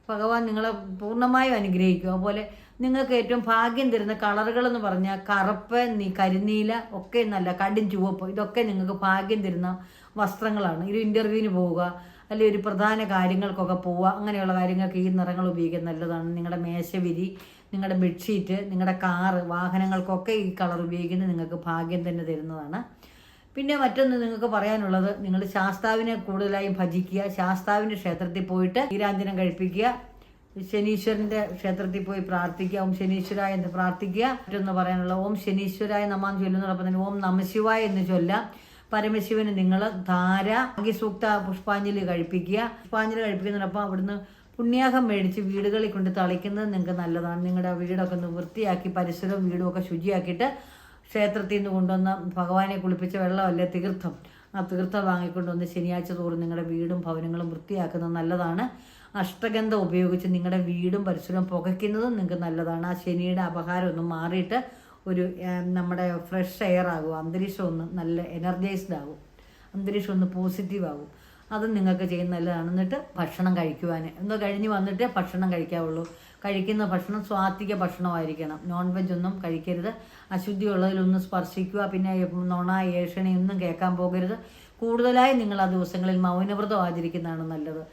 ഭഗവാൻ നിങ്ങളെ പൂർണ്ണമായും അനുഗ്രഹിക്കും. അതുപോലെ നിങ്ങൾക്ക് ഏറ്റവും ഭാഗ്യം തരുന്ന കളറുകളെന്ന് പറഞ്ഞാൽ കറുപ്പ്, കരിനീല ഒക്കെ നല്ല കടും ചുവപ്പ്, ഇതൊക്കെ നിങ്ങൾക്ക് ഭാഗ്യം തരുന്ന വസ്ത്രങ്ങളാണ്. ഒരു ഇൻ്റർവ്യൂവിന് പോവുക, അല്ലെങ്കിൽ ഒരു പ്രധാന കാര്യങ്ങൾക്കൊക്കെ പോവുക, അങ്ങനെയുള്ള കാര്യങ്ങൾക്ക് ഈ നിറങ്ങൾ ഉപയോഗിക്കാൻ നല്ലതാണ്. നിങ്ങളുടെ മേശവിരി, നിങ്ങളുടെ ബെഡ്ഷീറ്റ്, നിങ്ങളുടെ കാറ്, വാഹനങ്ങൾക്കൊക്കെ ഈ കളർ ഉപയോഗിക്കുന്നത് നിങ്ങൾക്ക് ഭാഗ്യം തന്നെ തരുന്നതാണ്. പിന്നെ മറ്റൊന്ന് നിങ്ങൾക്ക് പറയാനുള്ളത്, നിങ്ങൾ ശാസ്താവിനെ കൂടുതലായും ഭജിക്കുക. ശാസ്താവിൻ്റെ ക്ഷേത്രത്തിൽ പോയിട്ട് നീരാഞ്ജനം കഴിപ്പിക്കുക. ശനീശ്വരൻ്റെ ക്ഷേത്രത്തിൽ പോയി പ്രാർത്ഥിക്കുക. ഓം ശനീശ്വരായ എന്ന് പ്രാർത്ഥിക്കുക. മറ്റൊന്ന് പറയാനുള്ള ഓം ശനീശ്വരായ നമാന്ന് ചൊല്ലുന്നതോടൊപ്പം തന്നെ ഓം നമശിവായ എന്ന് ചൊല്ലാം. പരമശിവന് നിങ്ങൾ ധാര സൂക്ത പുഷ്പാഞ്ജലി കഴിപ്പിക്കുക. പുഷ്പാഞ്ജലി കഴിപ്പിക്കുന്നതിനൊപ്പം അവിടുന്ന് പുണ്യാഹം മേടിച്ച് വീടുകളിൽ കൊണ്ട് തളിക്കുന്നത് നിങ്ങൾക്ക് നല്ലതാണ്. നിങ്ങളുടെ വീടൊക്കെ ഒന്ന് വൃത്തിയാക്കി പരിസരവും വീടും ഒക്കെ ശുചിയാക്കിയിട്ട് ക്ഷേത്രത്തിൽ നിന്ന് കൊണ്ടുവന്ന ഭഗവാനെ കുളിപ്പിച്ച വെള്ളമല്ലേ തീർത്ഥം, ആ തീർത്ഥം വാങ്ങിക്കൊണ്ടുവന്ന് ശനിയാഴ്ച തോറും നിങ്ങളുടെ വീടും ഭവനങ്ങളും വൃത്തിയാക്കുന്നത് നല്ലതാണ്. അഷ്ടഗന്ധം ഉപയോഗിച്ച് നിങ്ങളുടെ വീടും പരിസരവും പുകയ്ക്കുന്നതും നിങ്ങൾക്ക് നല്ലതാണ്. ആ ശനിയുടെ അപഹാരം ഒന്ന് മാറിയിട്ട് ഒരു നമ്മുടെ ഫ്രഷ് എയർ ആകും, അന്തരീക്ഷം ഒന്ന് നല്ല എനർജൈസ്ഡ് ആകും, അന്തരീക്ഷം ഒന്ന് പോസിറ്റീവ് ആകും. അതും നിങ്ങൾക്ക് ചെയ്യുന്ന നല്ലതാണ്. എന്നിട്ട് ഭക്ഷണം കഴിക്കുവാൻ ഒന്ന് കഴിഞ്ഞ് വന്നിട്ടേ ഭക്ഷണം കഴിക്കാവുള്ളൂ. കഴിക്കുന്ന ഭക്ഷണം സ്വാത്വിക ഭക്ഷണമായിരിക്കണം. നോൺ വെജ് ഒന്നും കഴിക്കരുത്. അശുദ്ധിയുള്ളതിലൊന്നും സ്പർശിക്കുക. പിന്നെ നുണ ഏഷണിയൊന്നും കേൾക്കാൻ പോകരുത്. കൂടുതലായി നിങ്ങൾ ആ ദിവസങ്ങളിൽ മൗനവ്രതം ആചരിക്കുന്നതാണ് നല്ലത്.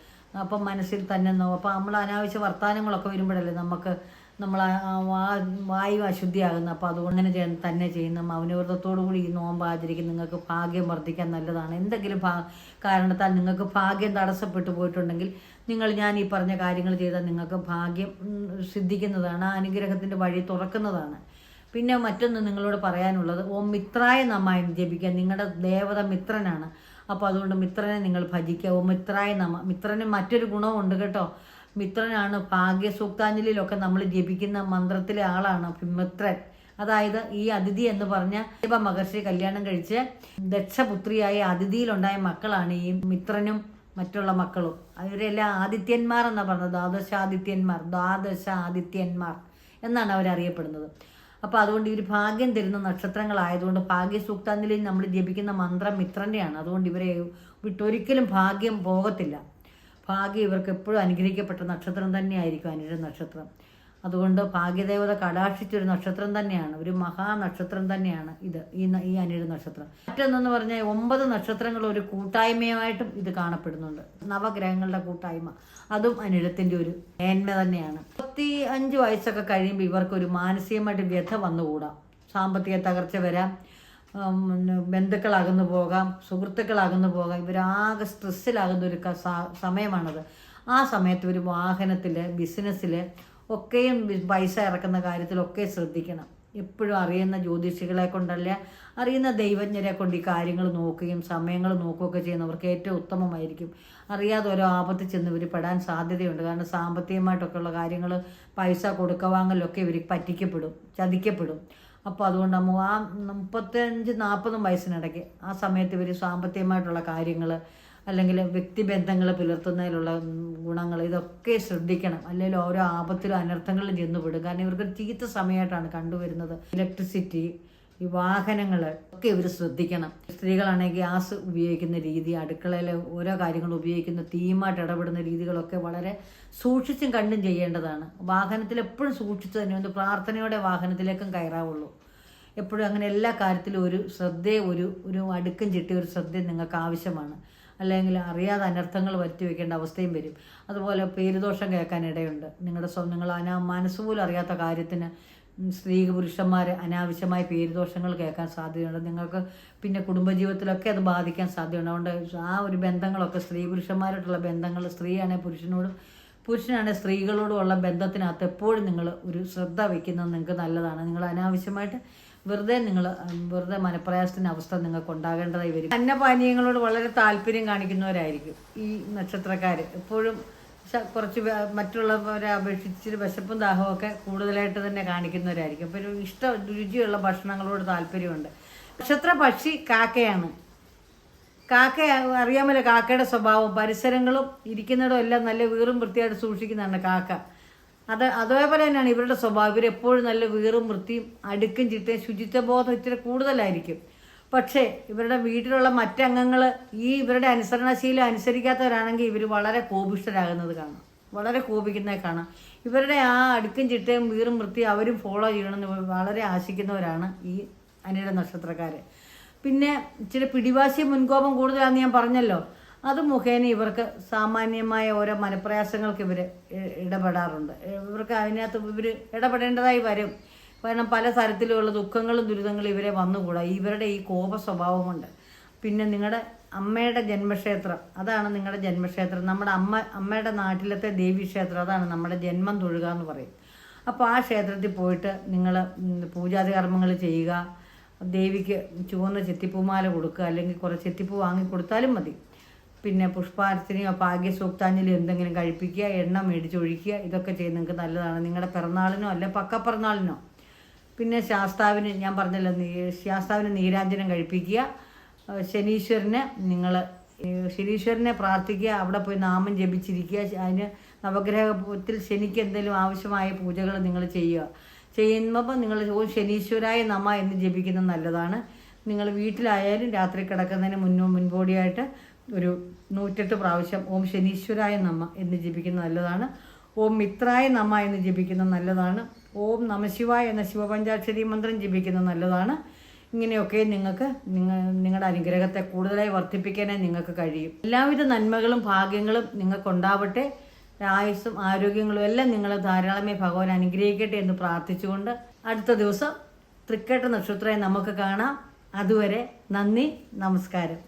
അപ്പം മനസ്സിൽ തന്നെ അപ്പം നമ്മൾ അനാവശ്യ വർത്തമാനങ്ങളൊക്കെ വരുമ്പോഴല്ലേ നമ്മൾ വായു അശുദ്ധിയാകുന്നത്. അപ്പോൾ അതുകൊണ്ട് തന്നെ ചെയ്യുന്ന മൗനവ്രതത്തോടു കൂടി ഈ നോമ്പ് ആചരിക്കുന്ന നിങ്ങൾക്ക് ഭാഗ്യം വർദ്ധിക്കാൻ നല്ലതാണ്. എന്തെങ്കിലും കാരണത്താൽ നിങ്ങൾക്ക് ഭാഗ്യം തടസ്സപ്പെട്ടു പോയിട്ടുണ്ടെങ്കിൽ ഞാൻ ഈ പറഞ്ഞ കാര്യങ്ങൾ ചെയ്താൽ നിങ്ങൾക്ക് ഭാഗ്യം സിദ്ധിക്കുന്നതാണ്. ആ അനുഗ്രഹത്തിൻ്റെ വഴി തുറക്കുന്നതാണ്. പിന്നെ മറ്റൊന്ന് നിങ്ങളോട് പറയാനുള്ളത്, ഓം മിത്രായ നമ എന്ന് ജപിക്കുക. നിങ്ങളുടെ ദേവത മിത്രനാണ്. അപ്പോൾ അതുകൊണ്ട് മിത്രനെ നിങ്ങൾ ഭജിക്കുക. ഓം മിത്രായ നമ. മിത്രന് മറ്റൊരു ഗുണമുണ്ട് കേട്ടോ. മിത്രനാണ് ഭാഗ്യസൂക്താഞ്ജലിയിലൊക്കെ നമ്മൾ ജപിക്കുന്ന മന്ത്രത്തിലെ ആളാണ് മിത്രൻ. അതായത് ഈ അതിഥി എന്ന് പറഞ്ഞ ശിവ മഹർഷി കല്യാണം കഴിച്ച് ദക്ഷപുത്രിയായ അതിഥിയിലുണ്ടായ മക്കളാണ് ഈ മിത്രനും മറ്റുള്ള മക്കളും. അവരെല്ലാം ആദിത്യന്മാർ എന്നാണ് പറഞ്ഞത്. ദ്വാദശ ആദിത്യന്മാർ എന്നാണ് അവരറിയപ്പെടുന്നത്. അപ്പോൾ അതുകൊണ്ട് ഇവർ ഭാഗ്യം തരുന്ന നക്ഷത്രങ്ങളായതുകൊണ്ട് ഭാഗ്യസൂക്താഞ്ജലിയിൽ നമ്മൾ ജപിക്കുന്ന മന്ത്രം മിത്രൻ്റെയാണ്. അതുകൊണ്ട് ഇവരെ വിട്ടൊരിക്കലും ഭാഗ്യം പോകത്തില്ല. ഭാഗ്യം ഇവർക്ക് എപ്പോഴും അനുഗ്രഹിക്കപ്പെട്ട നക്ഷത്രം തന്നെയായിരിക്കും അനിഴ നക്ഷത്രം. അതുകൊണ്ട് ഭാഗ്യദേവത കടാക്ഷിച്ചൊരു നക്ഷത്രം തന്നെയാണ്, ഒരു മഹാനക്ഷത്രം തന്നെയാണ് ഈ അനിഴ നക്ഷത്രം. മറ്റൊന്നെന്ന് പറഞ്ഞാൽ 9 നക്ഷത്രങ്ങൾ ഒരു കൂട്ടായ്മയായിട്ടും ഇത് കാണപ്പെടുന്നുണ്ട്. നവഗ്രഹങ്ങളുടെ കൂട്ടായ്മ, അതും അനിഴത്തിൻ്റെ ഒരു മേന്മ തന്നെയാണ്. 35 വയസ്സൊക്കെ കഴിയുമ്പോൾ ഇവർക്കൊരു മാനസികമായിട്ട് വ്യഥ വന്നുകൂടാം. സാമ്പത്തിക തകർച്ച വരാം, ബന്ധുക്കളകന്നു പോകാം, സുഹൃത്തുക്കളകന്നു പോകാം. ഇവരാകെ സ്ട്രെസ്സിലാകുന്ന ഒരു സമയമാണത്. ആ സമയത്ത് ഒരു വാഹനത്തിൽ, ബിസിനസ്സിൽ ഒക്കെയും പൈസ ഇറക്കുന്ന കാര്യത്തിലൊക്കെ ശ്രദ്ധിക്കണം. എപ്പോഴും അറിയുന്ന ജ്യോതിഷികളെ കൊണ്ടല്ല, അറിയുന്ന ദൈവജ്ഞരെ കൊണ്ട് ഈ കാര്യങ്ങൾ നോക്കുകയും സമയങ്ങൾ നോക്കുകയൊക്കെ ചെയ്യുന്നവർക്ക് ഏറ്റവും ഉത്തമമായിരിക്കും. അറിയാതെ ഓരോ ആപത്തിൽ ചെന്ന് ഇവർ പെടാൻ സാധ്യതയുണ്ട്. കാരണം സാമ്പത്തികമായിട്ടൊക്കെ ഉള്ള കാര്യങ്ങൾ, പൈസ കൊടുക്കവാങ്ങലൊക്കെ ഇവർ പറ്റിക്കപ്പെടും, ചതിക്കപ്പെടും. അപ്പോൾ അതുകൊണ്ട് ആ 35-40 വയസ്സിനിടയ്ക്ക് ആ സമയത്ത് ഇവർ സാമ്പത്തികമായിട്ടുള്ള കാര്യങ്ങൾ അല്ലെങ്കിൽ വ്യക്തിബന്ധങ്ങൾ പുലർത്തുന്നതിലുള്ള ഗുണങ്ങൾ ഇതൊക്കെ ശ്രദ്ധിക്കണം. അല്ലെങ്കിൽ ഓരോ ആപത്തിലും അനർത്ഥങ്ങളിലും ചെന്ന് പെടും. കാരണം ഇവർക്ക് ചീത്ത സമയമായിട്ടാണ് കണ്ടുവരുന്നത്. ഇലക്ട്രിസിറ്റി, ഈ വാഹനങ്ങൾ ഒക്കെ ഇവർ ശ്രദ്ധിക്കണം. സ്ത്രീകളാണെങ്കിൽ ഗ്യാസ് ഉപയോഗിക്കുന്ന രീതി, അടുക്കളയിൽ ഓരോ കാര്യങ്ങൾ ഉപയോഗിക്കുന്ന തീയുമായിട്ട് ഇടപെടുന്ന രീതികളൊക്കെ വളരെ സൂക്ഷിച്ചും കണ്ടും ചെയ്യേണ്ടതാണ്. വാഹനത്തിൽ എപ്പോഴും സൂക്ഷിച്ച് തന്നെ ഒന്ന് പ്രാർത്ഥനയോടെ വാഹനത്തിലേക്കും കയറാവുള്ളൂ. എപ്പോഴും അങ്ങനെ എല്ലാ കാര്യത്തിലും ഒരു ശ്രദ്ധയും ഒരു അടുക്കും ചിട്ടി ഒരു ശ്രദ്ധയും നിങ്ങൾക്ക് ആവശ്യമാണ്. അല്ലെങ്കിൽ അറിയാതെ അനർത്ഥങ്ങൾ വരുത്തി വയ്ക്കേണ്ട അവസ്ഥയും വരും. അതുപോലെ പേരുദോഷം കേൾക്കാനിടയുണ്ട്. നിങ്ങൾ മനസ്സുപോലും അറിയാത്ത കാര്യത്തിന് പുരുഷന്മാർ അനാവശ്യമായ പേരുദോഷങ്ങൾ കേൾക്കാൻ സാധ്യതയുണ്ട്. നിങ്ങൾക്ക് പിന്നെ കുടുംബജീവിതത്തിലൊക്കെ അത് ബാധിക്കാൻ സാധ്യതയുണ്ട്. അതുകൊണ്ട് ആ ഒരു ബന്ധങ്ങളൊക്കെ പുരുഷന്മാരായിട്ടുള്ള ബന്ധങ്ങൾ, സ്ത്രീയാണെങ്കിൽ പുരുഷനോടും പുരുഷനാണെങ്കിൽ സ്ത്രീകളോടുമുള്ള ബന്ധത്തിനകത്ത് എപ്പോഴും നിങ്ങൾ ഒരു ശ്രദ്ധ വയ്ക്കുന്നത് നിങ്ങൾക്ക് നല്ലതാണ്. നിങ്ങൾ അനാവശ്യമായിട്ട് വെറുതെ മനപ്രയാസത്തിൻ്റെ അവസ്ഥ നിങ്ങൾക്ക് ഉണ്ടാകേണ്ടതായി വരും. അന്നപാനീയങ്ങളോട് വളരെ താല്പര്യം കാണിക്കുന്നവരായിരിക്കും ഈ നക്ഷത്രക്കാർ. എപ്പോഴും കുറച്ച് മറ്റുള്ളവരെ അപേക്ഷിച്ച് വിശപ്പും ദാഹമൊക്കെ കൂടുതലായിട്ട് തന്നെ കാണിക്കുന്നവരായിരിക്കും. അപ്പോൾ ഒരു രുചിയുള്ള ഭക്ഷണങ്ങളോട് താല്പര്യമുണ്ട്. നക്ഷത്ര പക്ഷി കാക്കയാണ്. കാക്ക അറിയാമല്ലോ, കാക്കയുടെ സ്വഭാവം. പരിസരങ്ങളും ഇരിക്കുന്നിടം എല്ലാം നല്ല വീറും വൃത്തിയായിട്ട് സൂക്ഷിക്കുന്നതാണ് കാക്ക. അതേപോലെ തന്നെയാണ് ഇവരുടെ സ്വഭാവം. ഇവരെപ്പോഴും നല്ല വീറും വൃത്തിയും അടുക്കും ചിട്ടയും ശുചിത്വബോധം ഇച്ചിരി കൂടുതലായിരിക്കും. പക്ഷേ ഇവരുടെ വീട്ടിലുള്ള മറ്റംഗങ്ങൾ ഇവരുടെ അനുസരണശീലം അനുസരിക്കാത്തവരാണെങ്കിൽ ഇവർ വളരെ കോപിഷ്ഠരാകുന്നത് കാണാം, വളരെ കോപിക്കുന്നത് കാണാം. ഇവരുടെ ആ അടുക്കും ചിട്ടയും വീറും വൃത്തിയും അവരും ഫോളോ ചെയ്യണമെന്ന് വളരെ ആശിക്കുന്നവരാണ് ഈ അനിഴ നക്ഷത്രക്കാർ. പിന്നെ ഇച്ചിരി പിടിവാശി, മുൻകോപം കൂടുതലാണെന്ന് ഞാൻ പറഞ്ഞല്ലോ. അത് മുഖേന ഇവർക്ക് സാമാന്യമായ ഓരോ മനപ്രയാസങ്ങൾക്ക് ഇവർ ഇടപെടാറുണ്ട്. ഇവർക്ക് അതിനകത്ത് ഇവർ ഇടപെടേണ്ടതായി വരും. കാരണം പല തരത്തിലുള്ള ദുഃഖങ്ങളും ദുരിതങ്ങളും ഇവരെ വന്നുകൂടാ ഇവരുടെ ഈ കോപ സ്വഭാവം കൊണ്ട്. പിന്നെ നിങ്ങളുടെ അമ്മയുടെ ജന്മക്ഷേത്രം, അതാണ് നിങ്ങളുടെ ജന്മക്ഷേത്രം. നമ്മുടെ അമ്മയുടെ നാട്ടിലത്തെ ദേവീക്ഷേത്രം, അതാണ് നമ്മുടെ ജന്മം തൊഴുക എന്ന് പറയും. അപ്പോൾ ആ ക്ഷേത്രത്തിൽ പോയിട്ട് നിങ്ങൾ പൂജാതി കർമ്മങ്ങൾ ചെയ്യുക. ദേവിക്ക് ചുവന്ന ചെത്തിപ്പൂമാല കൊടുക്കുക, അല്ലെങ്കിൽ കുറേ ചെത്തിപ്പൂ വാങ്ങിക്കൊടുത്താലും മതി. പിന്നെ പുഷ്പാർച്ചനയോ ഭാഗ്യസൂക്താഞ്ജലിയോ എന്തെങ്കിലും കഴിപ്പിക്കുക, എണ്ണ മേടിച്ചൊഴിക്കുക. ഇതൊക്കെ ചെയ്ത് നിങ്ങൾക്ക് നല്ലതാണ്. നിങ്ങളുടെ പിറന്നാളിനോ അല്ലെ പക്കപ്പിറന്നാളിനോ. പിന്നെ ശാസ്താവിന് ഞാൻ പറഞ്ഞല്ലോ, ശാസ്താവിന് നീരാഞ്ജനം കഴിപ്പിക്കുക. ശനീശ്വരനെ പ്രാർത്ഥിക്കുക. അവിടെ പോയി നാമം ജപിച്ചിരിക്കുക. അതിന് നവഗ്രഹത്തിൽ ശനിക്ക് എന്തെങ്കിലും ആവശ്യമായ പൂജകൾ നിങ്ങൾ ചെയ്യുമ്പോൾ നിങ്ങൾ ശനീശ്വരായ നമ എന്ന് ജപിക്കുന്നത് നല്ലതാണ്. നിങ്ങൾ വീട്ടിലായാലും രാത്രി കിടക്കുന്നതിന് മുൻപോടിയായിട്ട് ഒരു 108 പ്രാവശ്യം ഓം ശനീശ്വരായ നമ എന്ന് ജപിക്കുന്നത് നല്ലതാണ്. ഓം മിത്രായ നമ എന്ന് ജപിക്കുന്നത് നല്ലതാണ്. ഓം നമശിവായ എന്ന ശിവപഞ്ചാക്ഷരി മന്ത്രം ജപിക്കുന്നത് നല്ലതാണ്. ഇങ്ങനെയൊക്കെ നിങ്ങൾക്ക് നിങ്ങളുടെ അനുഗ്രഹത്തെ കൂടുതലായി വർദ്ധിപ്പിക്കാനേ നിങ്ങൾക്ക് കഴിയും. എല്ലാവിധ നന്മകളും ഭാഗ്യങ്ങളും നിങ്ങൾക്കുണ്ടാവട്ടെ. ആയുസ്സും ആരോഗ്യങ്ങളും എല്ലാം നിങ്ങൾ ധാരാളമേ ഭഗവാൻ അനുഗ്രഹിക്കട്ടെ എന്ന് പ്രാർത്ഥിച്ചുകൊണ്ട് അടുത്ത ദിവസം തൃക്കേട്ട നക്ഷത്രമായി നമുക്ക് കാണാം. അതുവരെ നന്ദി, നമസ്കാരം.